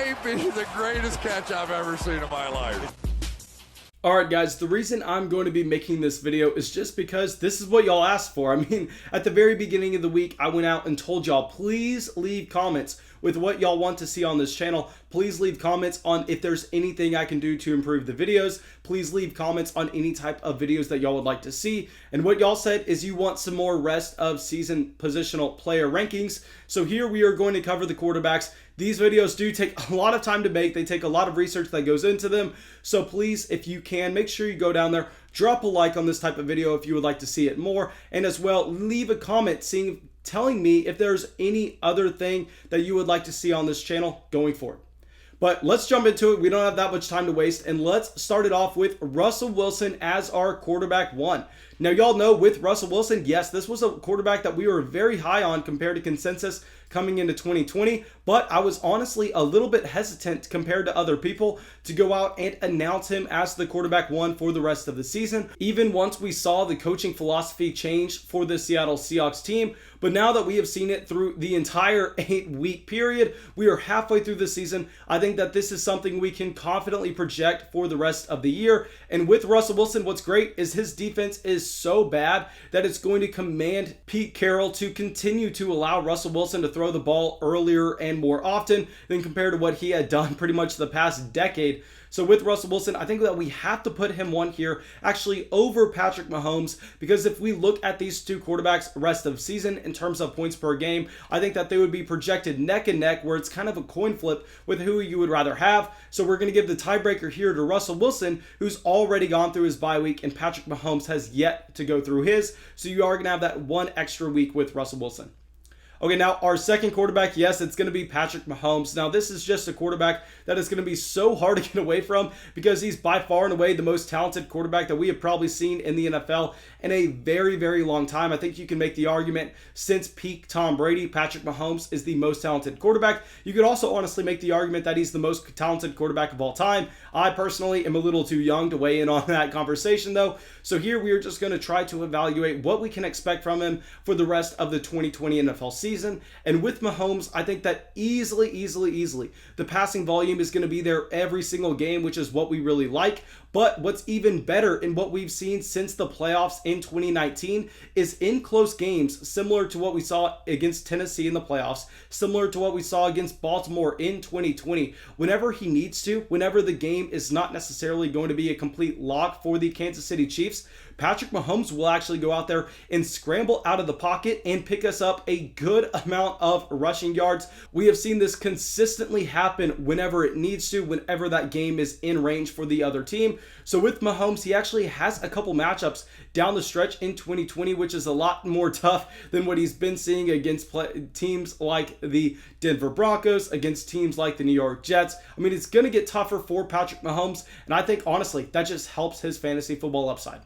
may be the greatest catch I've ever seen in my life. Alright guys, the reason I'm going to be making this video is just because this is what y'all asked for. I mean, at the very beginning of the week, I went out and told y'all, please leave comments with what y'all want to see on this channel. Please leave comments on if there's anything I can do to improve the videos. Please leave comments on any type of videos that y'all would like to see. And what y'all said is you want some more rest of season positional player rankings. So here we are going to cover the quarterbacks. These videos do take a lot of time to make. They take a lot of research that goes into them. So please, if you can, make sure you go down there, drop a like on this type of video if you would like to see it more. And as well, leave a comment telling me if there's any other thing that you would like to see on this channel going forward. But let's jump into it. We don't have that much time to waste. And let's start it off with Russell Wilson as our quarterback one. Now, y'all know with Russell Wilson, yes, this was a quarterback that we were very high on compared to consensus coming into 2020, but I was honestly a little bit hesitant compared to other people to go out and announce him as the quarterback one for the rest of the season, even once we saw the coaching philosophy change for the Seattle Seahawks team. But now that we have seen it through the entire 8-week period, we are halfway through the season. I think that this is something we can confidently project for the rest of the year. And with Russell Wilson, what's great is his defense is so bad that it's going to command Pete Carroll to continue to allow Russell Wilson to throw the ball earlier and more often than compared to what he had done pretty much the past decade. So with Russell Wilson, I think that we have to put him one here, actually over Patrick Mahomes, because if we look at these two quarterbacks rest of season in terms of points per game, I think that they would be projected neck and neck, where it's kind of a coin flip with who you would rather have. So we're going to give the tiebreaker here to Russell Wilson, who's already gone through his bye week, and Patrick Mahomes has yet to go through his. So you are going to have that one extra week with Russell Wilson. Okay, now our second quarterback, yes, it's going to be Patrick Mahomes. Now, this is just a quarterback that is going to be so hard to get away from because he's by far and away the most talented quarterback that we have probably seen in the NFL in a very, very long time. I think you can make the argument since peak Tom Brady, Patrick Mahomes is the most talented quarterback. You could also honestly make the argument that he's the most talented quarterback of all time. I personally am a little too young to weigh in on that conversation, though. So here we are just going to try to evaluate what we can expect from him for the rest of the 2020 NFL season. And with Mahomes, I think that easily, the passing volume is going to be there every single game, which is what we really like. But what's even better in what we've seen since the playoffs in 2019 is in close games, similar to what we saw against Tennessee in the playoffs, similar to what we saw against Baltimore in 2020. Whenever he needs to, whenever the game is not necessarily going to be a complete lock for the Kansas City Chiefs, Patrick Mahomes will actually go out there and scramble out of the pocket and pick us up a good amount of rushing yards. We have seen this consistently happen whenever it needs to, whenever that game is in range for the other team. So with Mahomes, he actually has a couple matchups down the stretch in 2020, which is a lot more tough than what he's been seeing against teams like the Denver Broncos, against teams like the New York Jets. I mean, it's going to get tougher for Patrick Mahomes, and I think, honestly, that just helps his fantasy football upside.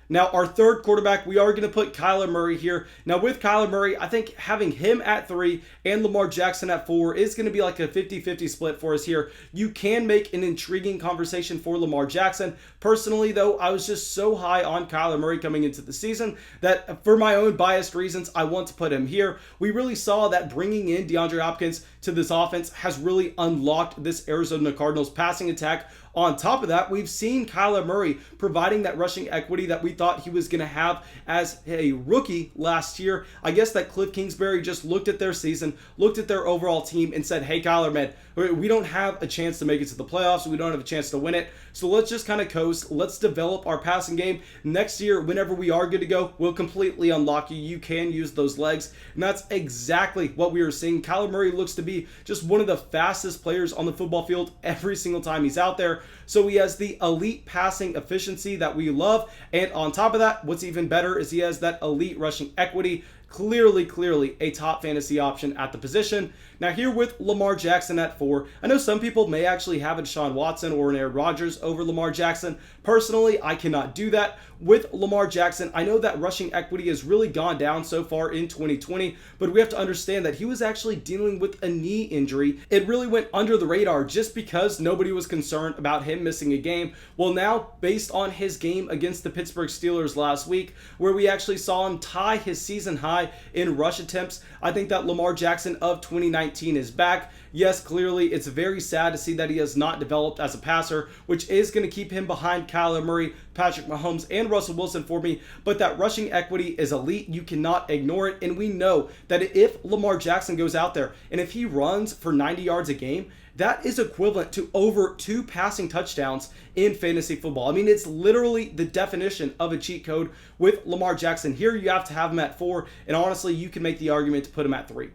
Now, our third quarterback, we are going to put Kyler Murray here. Now, with Kyler Murray, I think having him at 3 and Lamar Jackson at 4 is going to be like a 50-50 split for us here. You can make an intriguing conversation for Lamar Jackson. Personally, though, I was just so high on Kyler Murray coming into the season that for my own biased reasons, I want to put him here. We really saw that bringing in DeAndre Hopkins to this offense has really unlocked this Arizona Cardinals passing attack. On top of that, we've seen Kyler Murray providing that rushing equity that we thought he was going to have as a rookie last year. I guess that Cliff Kingsbury just looked at their season, looked at their overall team and said, hey, Kyler, man, we don't have a chance to make it to the playoffs. We don't have a chance to win it. So let's just kind of coast. Let's develop our passing game. Next year, whenever we are good to go, we'll completely unlock you. You can use those legs. And that's exactly what we are seeing. Kyler Murray looks to be just one of the fastest players on the football field every single time he's out there. So he has the elite passing efficiency that we love. And on top of that, what's even better is he has that elite rushing equity. Clearly a top fantasy option at the position. Now here with Lamar Jackson at 4, I know some people may actually have a Deshaun Watson or an Aaron Rodgers over Lamar Jackson. Personally, I cannot do that. With Lamar Jackson, I know that rushing equity has really gone down so far in 2020, but we have to understand that he was actually dealing with a knee injury. It really went under the radar just because nobody was concerned about about him missing a game. Well, now, based on his game against the Pittsburgh Steelers last week, where we actually saw him tie his season high in rush attempts, I think that Lamar Jackson of 2019 is back. Yes, clearly, it's very sad to see that he has not developed as a passer, which is going to keep him behind Kyler Murray, Patrick Mahomes, and Russell Wilson for me. But that rushing equity is elite. You cannot ignore it. And we know that if Lamar Jackson goes out there and if he runs for 90 yards a game, that is equivalent to over 2 passing touchdowns in fantasy football. I mean, it's literally the definition of a cheat code with Lamar Jackson. Here you have to have him at 4, and honestly, you can make the argument to put him at 3.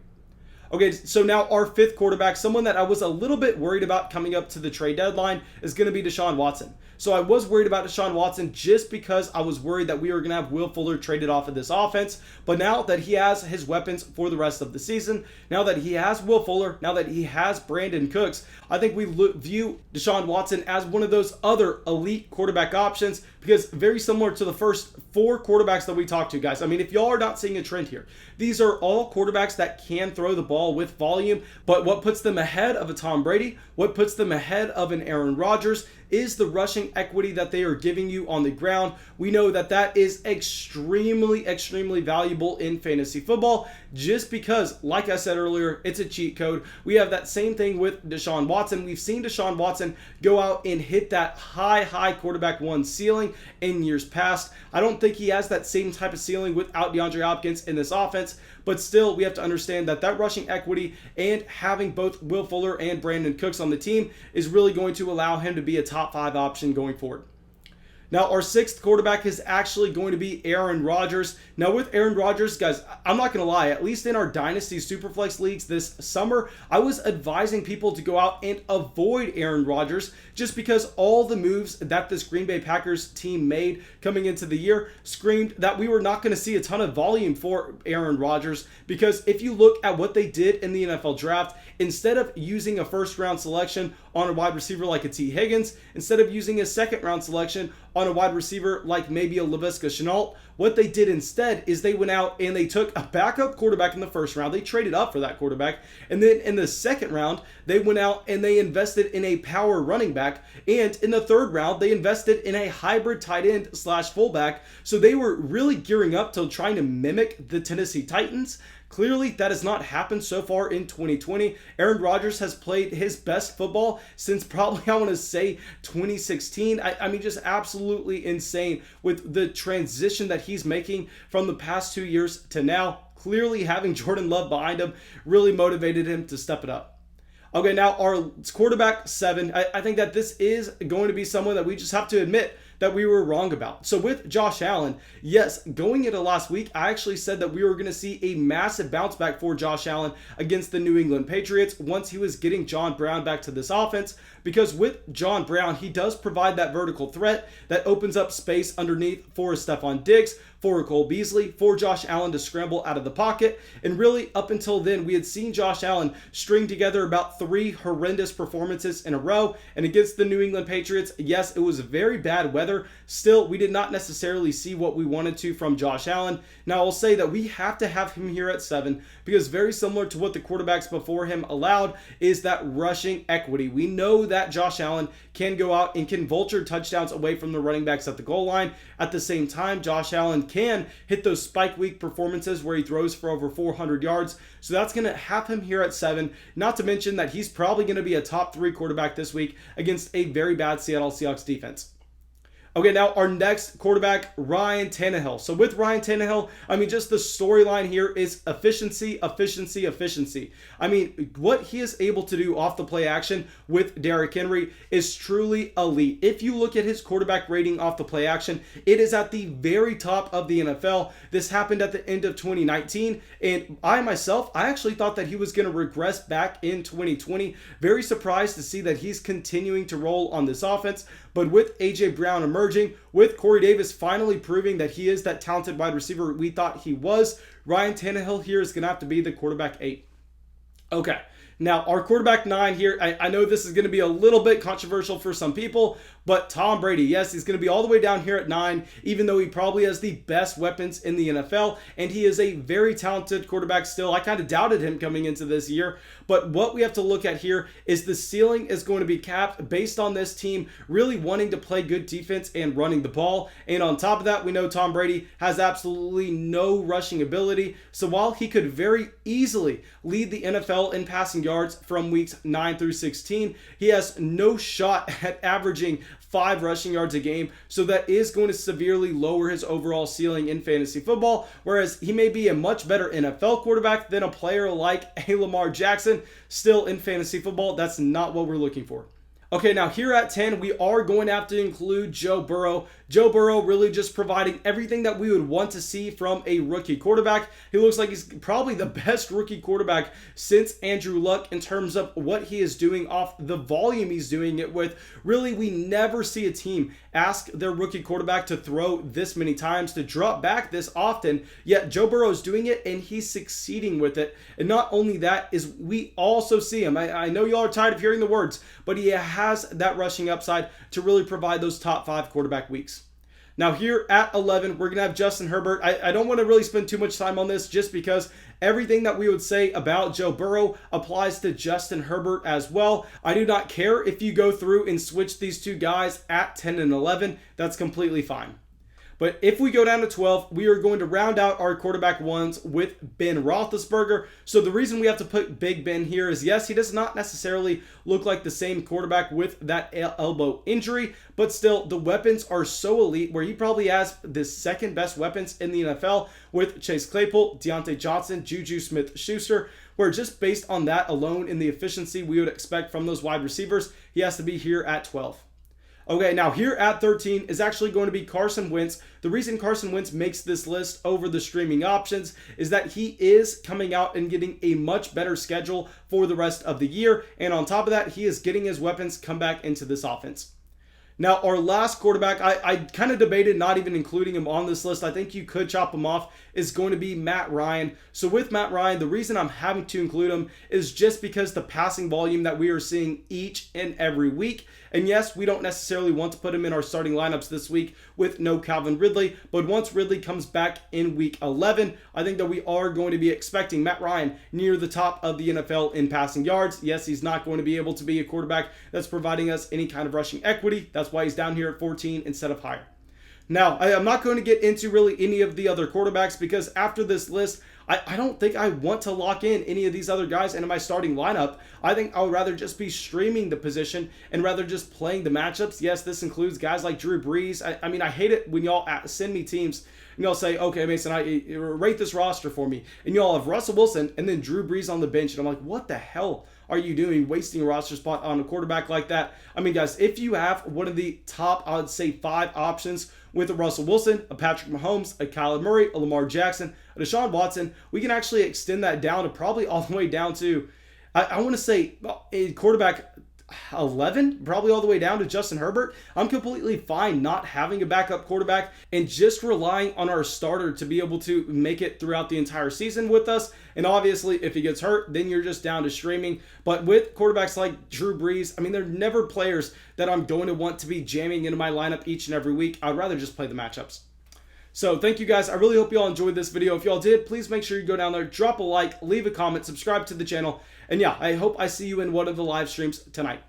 Okay, so now our 5th quarterback, someone that I was a little bit worried about coming up to the trade deadline, is going to be Deshaun Watson. So I was worried about Deshaun Watson just because I was worried that we were going to have Will Fuller traded off of this offense. But now that he has his weapons for the rest of the season, now that he has Will Fuller, now that he has Brandon Cooks, I think we view Deshaun Watson as one of those other elite quarterback options, because very similar to the first 4 quarterbacks that we talked to, guys. I mean, if y'all are not seeing a trend here, these are all quarterbacks that can throw the ball with volume, but what puts them ahead of a Tom Brady, what puts them ahead of an Aaron Rodgers, is the rushing equity that they are giving you on the ground. We know that that is extremely valuable in fantasy football, just because, like I said earlier, it's a cheat code. We have that same thing with Deshaun Watson. We've seen Deshaun Watson go out and hit that high quarterback 1 ceiling in years past. I don't think he has that same type of ceiling without DeAndre Hopkins in this offense, but still, we have to understand that that rushing equity and having both Will Fuller and Brandon Cooks on the team is really going to allow him to be a top 5 option going forward. Now, our 6th quarterback is actually going to be Aaron Rodgers. Now, with Aaron Rodgers, guys, I'm not going to lie, at least in our Dynasty Superflex leagues this summer, I was advising people to go out and avoid Aaron Rodgers just because all the moves that this Green Bay Packers team made coming into the year screamed that we were not going to see a ton of volume for Aaron Rodgers, because if you look at what they did in the NFL draft, instead of using a 1st-round selection on a wide receiver like a T. Higgins, instead of using a 2nd-round selection on a wide receiver like maybe a Laviska Shenault, what they did instead is they went out and they took a backup quarterback in the 1st round. They traded up for that quarterback. And then in the 2nd round, they went out and they invested in a power running back. And in the 3rd round, they invested in a hybrid tight end / fullback. So they were really gearing up to trying to mimic the Tennessee Titans. Clearly, that has not happened so far in 2020. Aaron Rodgers has played his best football since probably, I want to say, 2016. I mean, just absolutely insane with the transition that he's making from the past 2 years to now. Clearly, having Jordan Love behind him really motivated him to step it up. Okay, now our quarterback 7, I think that this is going to be someone that we just have to admit that we were wrong about. So with Josh Allen, yes, going into last week, I actually said that we were going to see a massive bounce back for Josh Allen against the New England Patriots once he was getting John Brown back to this offense, because with John Brown, he does provide that vertical threat that opens up space underneath for Stephon Diggs, for Cole Beasley, for Josh Allen to scramble out of the pocket. And really, up until then, we had seen Josh Allen string together about 3 horrendous performances in a row. And against the New England Patriots, yes, it was very bad weather. Still, we did not necessarily see what we wanted to from Josh Allen. Now, I'll say that we have to have him here at 7, because very similar to what the quarterbacks before him allowed is that rushing equity. We know that Josh Allen can go out and can vulture touchdowns away from the running backs at the goal line. At the same time, Josh Allen can hit those spike week performances where he throws for over 400 yards. So that's going to have him here at 7. Not to mention that he's probably going to be a top 3 quarterback this week against a very bad Seattle Seahawks defense. Okay, now our next quarterback, Ryan Tannehill. So with Ryan Tannehill, I mean, just the storyline here is efficiency. I mean, what he is able to do off the play action with Derrick Henry is truly elite. If you look at his quarterback rating off the play action, it is at the very top of the NFL. This happened at the end of 2019, and I actually thought that he was going to regress back in 2020. Very surprised to see that he's continuing to roll on this offense. But with A.J. Brown emerging, with Corey Davis finally proving that he is that talented wide receiver we thought he was, Ryan Tannehill here is going to have to be the quarterback 8. Okay, Now, our quarterback 9 here, I know this is going to be a little bit controversial for some people, but Tom Brady, yes, he's going to be all the way down here at 9, even though he probably has the best weapons in the NFL, and he is a very talented quarterback still. I kind of doubted him coming into this year, but what we have to look at here is the ceiling is going to be capped based on this team really wanting to play good defense and running the ball. And on top of that, we know Tom Brady has absolutely no rushing ability, so while he could very easily lead the NFL in passing yards from weeks 9 through 16, he has no shot at averaging 5 rushing yards a game, so that is going to severely lower his overall ceiling in fantasy football, whereas he may be a much better NFL quarterback than a player like a Lamar Jackson. Still, in fantasy football, that's not what we're looking for. Okay, now here at 10, we are going to have to include Joe Burrow. Joe Burrow really just providing everything that we would want to see from a rookie quarterback. He looks like he's probably the best rookie quarterback since Andrew Luck in terms of what he is doing off the volume he's doing it with. Really, we never see a team ask their rookie quarterback to throw this many times, to drop back this often, yet Joe Burrow is doing it and he's succeeding with it. And not only that, is we also see him. I know y'all are tired of hearing the words, but he has that rushing upside to really provide those top 5 quarterback weeks. Now here at 11, we're going to have Justin Herbert. I don't want to really spend too much time on this just because everything that we would say about Joe Burrow applies to Justin Herbert as well. I do not care if you go through and switch these two guys at 10 and 11. That's completely fine. But if we go down to 12, we are going to round out our quarterback 1s with Ben Roethlisberger. So the reason we have to put Big Ben here is, yes, he does not necessarily look like the same quarterback with that elbow injury, but still the weapons are so elite where he probably has the second best weapons in the NFL with Chase Claypool, Deontay Johnson, Juju Smith-Schuster, where just based on that alone in the efficiency we would expect from those wide receivers, he has to be here at 12. Okay, now here at 13 is actually going to be Carson Wentz. The reason Carson Wentz makes this list over the streaming options is that he is coming out and getting a much better schedule for the rest of the year. And on top of that, he is getting his weapons come back into this offense. Now, our last quarterback, I kind of debated not even including him on this list. I think you could chop him off, is going to be Matt Ryan. So with Matt Ryan, the reason I'm having to include him is just because the passing volume that we are seeing each and every week. And yes, we don't necessarily want to put him in our starting lineups this week with no Calvin Ridley. But once Ridley comes back in week 11, I think that we are going to be expecting Matt Ryan near the top of the NFL in passing yards. Yes, he's not going to be able to be a quarterback that's providing us any kind of rushing equity. That's why he's down here at 14 instead of higher. Now, I'm not going to get into really any of the other quarterbacks because after this list, I don't think I want to lock in any of these other guys into my starting lineup. I think I would rather just be streaming the position and rather just playing the matchups. Yes, this includes guys like Drew Brees. I mean, I hate it when y'all send me teams and y'all say, okay, Mason, rate this roster for me. And y'all have Russell Wilson and then Drew Brees on the bench. And I'm like, what the hell are you doing wasting a roster spot on a quarterback like that? I mean, guys, if you have one of the top, I would say 5 options with a Russell Wilson, a Patrick Mahomes, a Kyler Murray, a Lamar Jackson, a Deshaun Watson, we can actually extend that down to probably all the way down to, I want to say, a quarterback 11, probably all the way down to Justin Herbert. I'm completely fine not having a backup quarterback and just relying on our starter to be able to make it throughout the entire season with us. And obviously, if he gets hurt, then you're just down to streaming. But with quarterbacks like Drew Brees, I mean, they're never players that I'm going to want to be jamming into my lineup each and every week. I'd rather just play the matchups. So thank you guys. I really hope you all enjoyed this video. If y'all did, please make sure you go down there, drop a like, leave a comment, subscribe to the channel. And yeah, I hope I see you in one of the live streams tonight.